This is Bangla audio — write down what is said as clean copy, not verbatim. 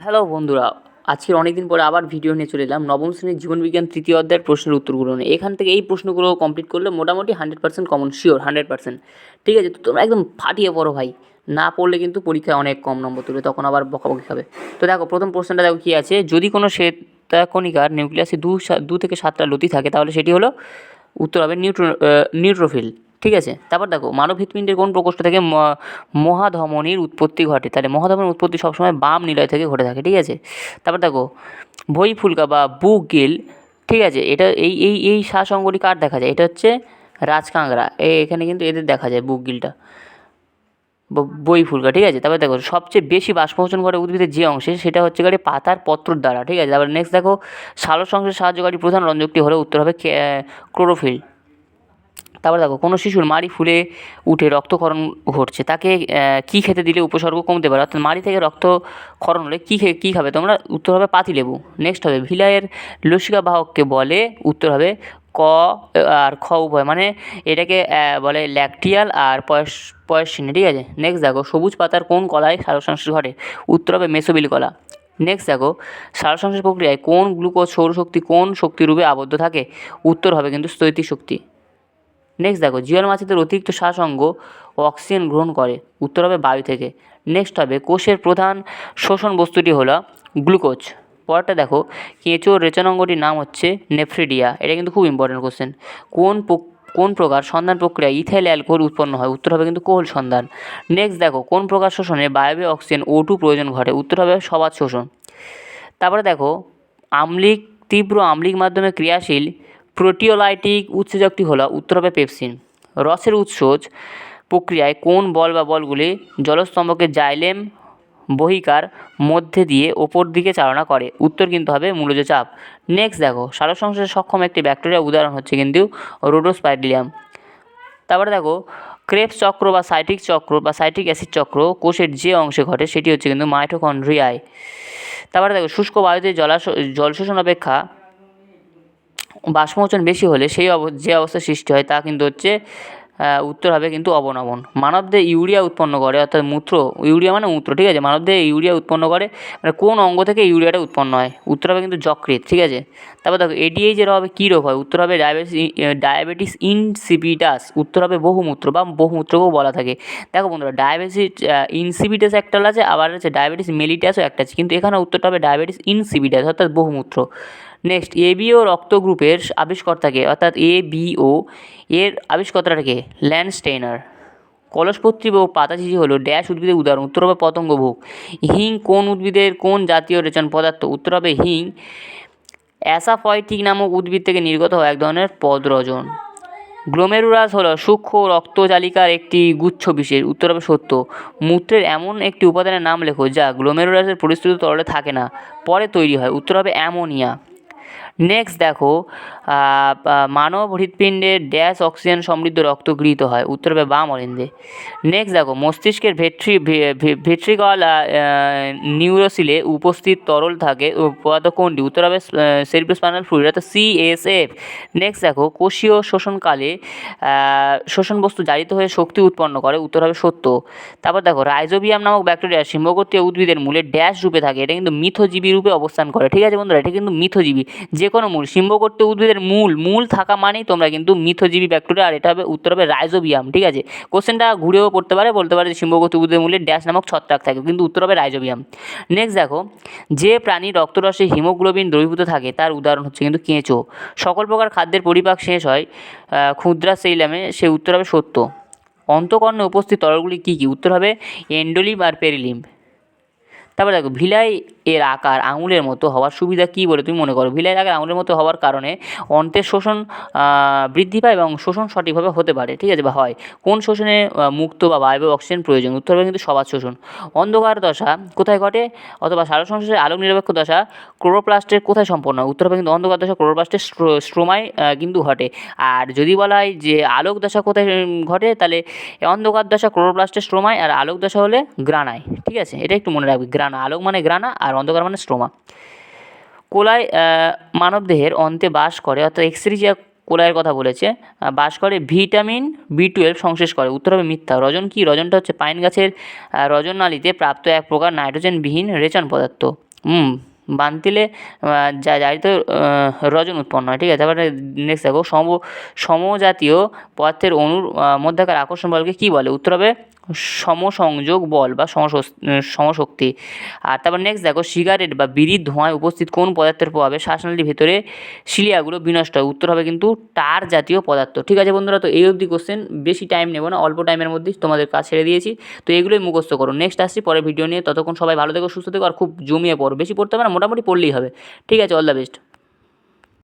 হ্যালো বন্ধুরা, আজকের অনেক দিন পরে আবার ভিডিও নিয়ে চলে এলাম নবম শ্রেণীর জীবনবিজ্ঞান তৃতীয় অধ্যায়ের প্রশ্নের উত্তরগুলো নিয়ে। এখান থেকে এই প্রশ্নগুলো কমপ্লিট করলে মোটামুটি 100% কমন, শিওর 100%। ঠিক আছে, তো তোমরা একদম ফাটিয়ে পড়ো ভাই, না পড়লে কিন্তু পরীক্ষায় অনেক কম নম্বর তুলবে, তখন আবার বকাবকি খাবে। তো দেখো প্রথম প্রশ্নটা দেখো কী আছে, যদি কোনো শ্বেতাকণিকার নিউক্লিয়াসে দু থেকে সাতটা লতি থাকে তাহলে সেটি হলো, উত্তর হবে নিউট্রোফিল। ঠিক আছে, তারপর দেখো মানব হৃৎপিণ্ডের কোন প্রকোষ্ঠ থেকে মহাধমনির উৎপত্তি ঘটে, তাহলে মহাধমনির উৎপত্তি সবসময় বাম নিলয় থেকে ঘটে থাকে। ঠিক আছে, তারপর দেখো ভুঁইফুলকা বা বুক গিল, ঠিক আছে, এটা এই শ্বাস অঙ্গটি কার দেখা যায়, এটা হচ্ছে রাজকাঁকড়া, এখানে কিন্তু এদের দেখা যায় বুক গিলটা, বইফুলকা। ঠিক আছে, তারপরে দেখো সবচেয়ে বেশি বাষ্পমোচন করে উদ্ভিদের যে অংশে, সেটা হচ্ছে গাড়ি পাতার পত্রর দ্বারা। ঠিক আছে, তারপরে নেক্সট দেখো সালোকসংশ্লেষে সাহায্যকারী প্রধান রঞ্জকটি হলো, উত্তর হবে ক্লোরোফিল। তারপর দেখো কোনো শিশুর মাড়ি ফুলে উঠে রক্তক্ষরণ ঘটছে, তাকে কী খেতে দিলে উপসর্গ কমতে পারে, অর্থাৎ মাড়ি থেকে রক্তক্ষরণ হলে কী খাবে তোমরা, উত্তর হবে পাতিলেবু। নেক্সট হবে ভিলায়ের লসিকা বাহককে বলে, উত্তর হবে ক আর খ উভয়, মানে এটাকে বলে ল্যাকটিয়াল আর পয়সিনে। ঠিক আছে, নেক্সট দেখো সবুজ পাতার কোন কলায় সালোকসংশ্লেষ ঘটে, উত্তর হবে মেসোবিল কলা। নেক্সট দেখো সালোকসংশ্লেষ প্রক্রিয়ায় কোন গ্লুকোজ সৌরশক্তি কোন শক্তিরূপে আবদ্ধ থাকে, উত্তর হবে কিন্তু স্থৈতিক শক্তি। নেক্সট দেখো জিওল মাছেদের অতিরিক্ত শ্বাসঅঙ্গ অক্সিজেন গ্রহণ করে, উত্তর হবে বায়ু থেকে। নেক্সট হবে কোষের প্রধান শোষণ বস্তুটি হলো গ্লুকোজ। পরেরটা দেখো কেঁচোর রেচনাঙ্গটির নাম হচ্ছে নেফ্রিডিয়া, এটা কিন্তু খুব ইম্পর্টেন্ট কোশ্চেন। কোন প্রকার সন্ধান প্রক্রিয়ায় ইথাইল অ্যালকোহল উৎপন্ন হয়, উত্তর হবে কিন্তু কোহল সন্ধান। নেক্সট দেখো কোন প্রকার শোষণে বায়বীয় অক্সিজেন O2 প্রয়োজন ঘটে, উত্তর হবে সবাত শোষণ। তারপরে দেখো তীব্র আম্লিক মাধ্যমে ক্রিয়াশীল প্রোটিওলাইটিক উৎসেচকটি হলো, উত্তর হবে পেপসিন। রসের উৎসোচ প্রক্রিয়ায় কোন বল বা বলগুলি জলস্তম্ভকে জাইলেম বহিকার মধ্যে দিয়ে ওপর দিকে চালনা করে, উত্তর কিন্তু হবে মূলজ চাপ। নেক্সট দেখো সালোকসংশ্লেষে সক্ষম একটি ব্যাকটেরিয়া উদাহরণ হচ্ছে কিন্তু রোডোস্পাইরিলিয়াম। তারপরে দেখো ক্রেবস চক্র বা সাইট্রিক অ্যাসিড চক্র কোষের যে অংশে ঘটে সেটি হচ্ছে কিন্তু মাইটোকন্ড্রিয়ায়। তারপরে দেখো শুষ্ক বায়ুতে জল শোষণ অপেক্ষা বাষ্পমোচন বেশি হলে যে অবস্থার সৃষ্টি হয় তা কিন্তু হচ্ছে উত্তর হবে কিন্তু অবনমন। মানবদেহে ইউরিয়া উৎপন্ন করে, অর্থাৎ ইউরিয়া মানে মূত্র। ঠিক আছে, মানবদেহে ইউরিয়া উৎপন্ন করে, মানে কোন অঙ্গ থেকে ইউরিয়াটা উৎপন্ন হয়, উত্তর হবে কিন্তু যকৃৎ। ঠিক আছে, তারপর দেখো এডিএইচের হবে কী রোগ হয়, উত্তর হবে ডায়াবেটিস ইনসিপিটাস, উত্তর হবে বহুমূত্র বা বহুমূত্রকেও বলা থাকে। দেখো বন্ধুরা ডায়াবেটিস ইনসিপিটাস একটা আছে, আবার হচ্ছে ডায়াবেটিস মেলিটাসও একটা আছে, কিন্তু এখানে উত্তরটা হবে ডায়াবেটিস ইনসিপিটাস অর্থাৎ বহুমূত্র। নেক্সট এবিও রক্ত গ্রুপের আবিষ্কর্তাকে, অর্থাৎ এবিও এর আবিষ্কর্তাটাকে ল্যান্ডস্টেইনার। কলসপত্রী ও পাতাচিজি হলো ড্যাশ উদ্ভিদের উদাহরণ, উত্তর হবে পতঙ্গভোগ। হিং কোন উদ্ভিদের কোন জাতীয় রেচন পদার্থ, উত্তর হবে হিং অ্যাসাফয়টিক নামক উদ্ভিদ থেকে নির্গত হয় এক ধরনের পদরজন। গ্লোমেরুলাস হলো সূক্ষ্ম রক্তজালিকার একটি গুচ্ছ বিশেষ, উত্তর হবে সত্য। মূত্রের এমন একটি উপাদানের নাম লেখো যা গ্লোমেরুলাসের পরিস্থিত তরলে থাকে না, পরে তৈরি হয়, উত্তর হবে অ্যামোনিয়া। নেক্সট দেখো মানব হৃৎপিণ্ডের ড্যাশ অক্সিজেন সমৃদ্ধ রক্ত গৃহীত হয়, উত্তর হবে বাম অলিন্দে। নেক্সট দেখো মস্তিষ্কের ভেট্রিকল নিউরোসিলে উপস্থিত তরল থাকে পদার্থ কোনটি, উত্তর হবে সেরিব্রোস্পাইনাল ফ্লুইড অর্থাৎ CSF। নেক্সট দেখো কোষীয় শোষণকালে শোষণ বস্তু জারিত হয়ে শক্তি উৎপন্ন করে, উত্তর হবে সত্য। তারপর দেখো রাইজোবিয়াম নামক ব্যাকটেরিয়া সিম্বগোত্রীয় উদ্ভিদের মূলে ড্যাশ রূপে থাকে, এটা কিন্তু মিথজীবী রূপে অবস্থান করে। ঠিক আছে বন্ধুরা, এটা কিন্তু মিথজীবী, যে কোনো মূল সিম্বগোত্রীয় উদ্ভিদের মূল থাকা মানেই তোমরা কিন্তু মিথজীবী ব্যাকটেরিয়া, আর এটা হবে উত্তর হবে রাইজোবিয়াম। ঠিক আছে, কোশ্চেনটা ঘুরেও বলতে পারে যে সিম্বগোত্রীয় উদ্ভিদের মূলে ড্যাশ নামক ছত্রাক থাকে, কিন্তু উত্তর হবে রাইজোবিয়াম। নেক্সট দেখো যে প্রাণীর রক্তরসে হিমোগ্লোবিন দ্রবীভূত থাকে তার উদাহরণ হচ্ছে কিন্তু কেঁচো। সকল প্রকার খাদ্যের পরিপাক শেষ হয় ক্ষুদ্রা সেইলামে, সে উত্তর হবে সত্য। অন্তঃকর্ণে উপস্থিত তরলগুলি কী কী, উত্তর হবে এন্ডোলিম্ব আর পেরিলিম্ব। তারপর দেখো ভিলাই এর আকার আঙুলের মতো হওয়ার সুবিধা কী বলে তুমি মনে করো, ভিলাইয়ের আকার আঙুলের মতো হওয়ার কারণে অন্ত্রের শোষণ বৃদ্ধি পায় এবং শোষণ সঠিকভাবে হতে পারে। ঠিক আছে, বা হয় কোন শোষণে মুক্ত বা বায়বীয় অক্সিজেন প্রয়োজন, উত্তর হবে কিন্তু সবাত শোষণ। অন্ধকার দশা কোথায় ঘটে, অথবা সালোকসংশ্লেষে আলোক নিরপেক্ষ দশা ক্লোরোপ্লাস্টের কোথায় সম্পন্ন হয়, উত্তর হবে কিন্তু অন্ধকার দশা ক্লোরোপ্লাস্টের স্ট্রোমায় কিন্তু ঘটে। আর যদি বলা হয় যে আলোক দশা কোথায় ঘটে, তাহলে অন্ধকার দশা ক্লোরোপ্লাস্টের স্ট্রোমায়, আর আলোক দশা হলে গ্রানায়। ঠিক আছে, এটা একটু মনে রাখবে, গ্রানা, আলোক মানে গ্রানা আর অন্ধকার মানে স্ট্রোমা। কোলায় মানবদেহের অন্তে বাস করে, অর্থাৎ এক্সেরিচিয়া কোলায়ের কথা বলেছে, বাস করে ভিটামিন B12 সংশ্লেষ করে, উত্তর হবে মিথ্যা। রজন কি, রজনটা হচ্ছে পাইন গাছের রজননালীতে প্রাপ্ত এক প্রকার নাইট্রোজেনবিহীন রেচন পদার্থ। বানতিলে জারিত রজন উৎপন্ন হয়, ঠিক আছে। তারপরে নেক্সট দেখো সমজাতীয় পদার্থের অণুর মধ্যেকার আকর্ষণ বলকে কী বলে? উত্তর হবে সমসংযোগ বল বা সমশক্তি। আর তারপর নেক্সট দেখো সিগারেট বা বিড়ির ধোঁয়ায় উপস্থিত কোন পদার্থের প্রভাবে শ্বাসনালীর ভেতরে সিলিয়াগুলো বিনষ্ট হয়? উত্তর হবে কিন্তু টার জাতীয় পদার্থ, ঠিক আছে বন্ধুরা। তো এই অবধি কোশ্চেন, বেশি টাইম নেব না, অল্প টাইমের মধ্যেই তোমাদের কাজ ছেড়ে দিয়েছি। তো এগুলোই মুখস্থ করো। নেক্সট আসছি পরের ভিডিও নিয়ে, ততক্ষণ সবাই ভালো থেকো, সুস্থ থেকো, আর খুব জমিয়ে পড়ো, বেশি পড়তে হবে না, মোটামুটি পড়লেই হবে, ঠিক আছে। All the best.